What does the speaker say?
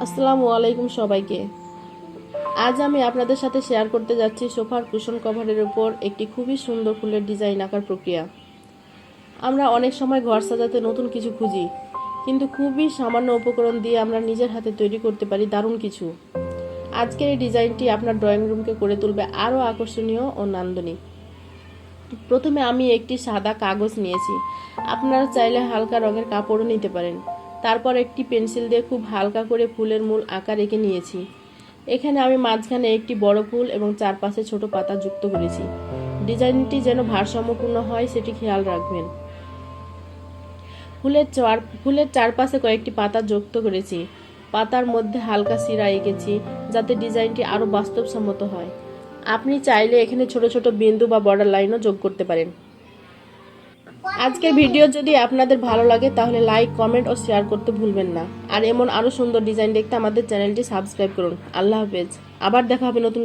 আসসালামু আলাইকুম সবাইকে। আজ আমি আপনাদের সাথে শেয়ার করতে যাচ্ছি সোফার কুশন কভারের উপর একটি খুবই সুন্দর ফুলের ডিজাইন আঁকার প্রক্রিয়া। আমরা অনেক সময় ঘর সাজাতে নতুন কিছু খুঁজি, কিন্তু খুবই সামান্য উপকরণ দিয়ে আমরা নিজের হাতে তৈরি করতে পারি দারুণ কিছু। আজকের এই ডিজাইনটি আপনার ড্রয়িং রুমকে করে তুলবে আরও আকর্ষণীয় ও নান্দনিক। প্রথমে আমি একটি সাদা কাগজ নিয়েছি, আপনারা চাইলে হালকা রঙের কাপড়ও নিতে পারেন। তারপর একটি পেন্সিল দিয়ে খুব হালকা করে ফুলের মূল আকার এঁকে নিয়েছি। এখানে আমি মাঝখানে একটি বড় ফুল এবং চারপাশে ছোট পাতা যুক্ত করেছি। ডিজাইনটি যেন ভারসাম্যপূর্ণ হয় সেটি খেয়াল রাখবেন। ফুলের চারপাশে কয়েকটি পাতা যুক্ত করেছি। পাতার মধ্যে হালকা শিরা এঁকেছি যাতে ডিজাইনটি আরও বাস্তবসম্মত হয়। আপনি চাইলে এখানে ছোট ছোট বিন্দু বা বর্ডার লাইনও যোগ করতে পারেন। আজকের ভিডিও যদি আপনাদের ভালো লাগে তাহলে লাইক, কমেন্ট ও শেয়ার করতে ভুলবেন না। আর এমন আরও সুন্দর ডিজাইন দেখতে আমাদের চ্যানেলটি সাবস্ক্রাইব করুন। আল্লাহ হাফেজ। আবার দেখা হবে নতুন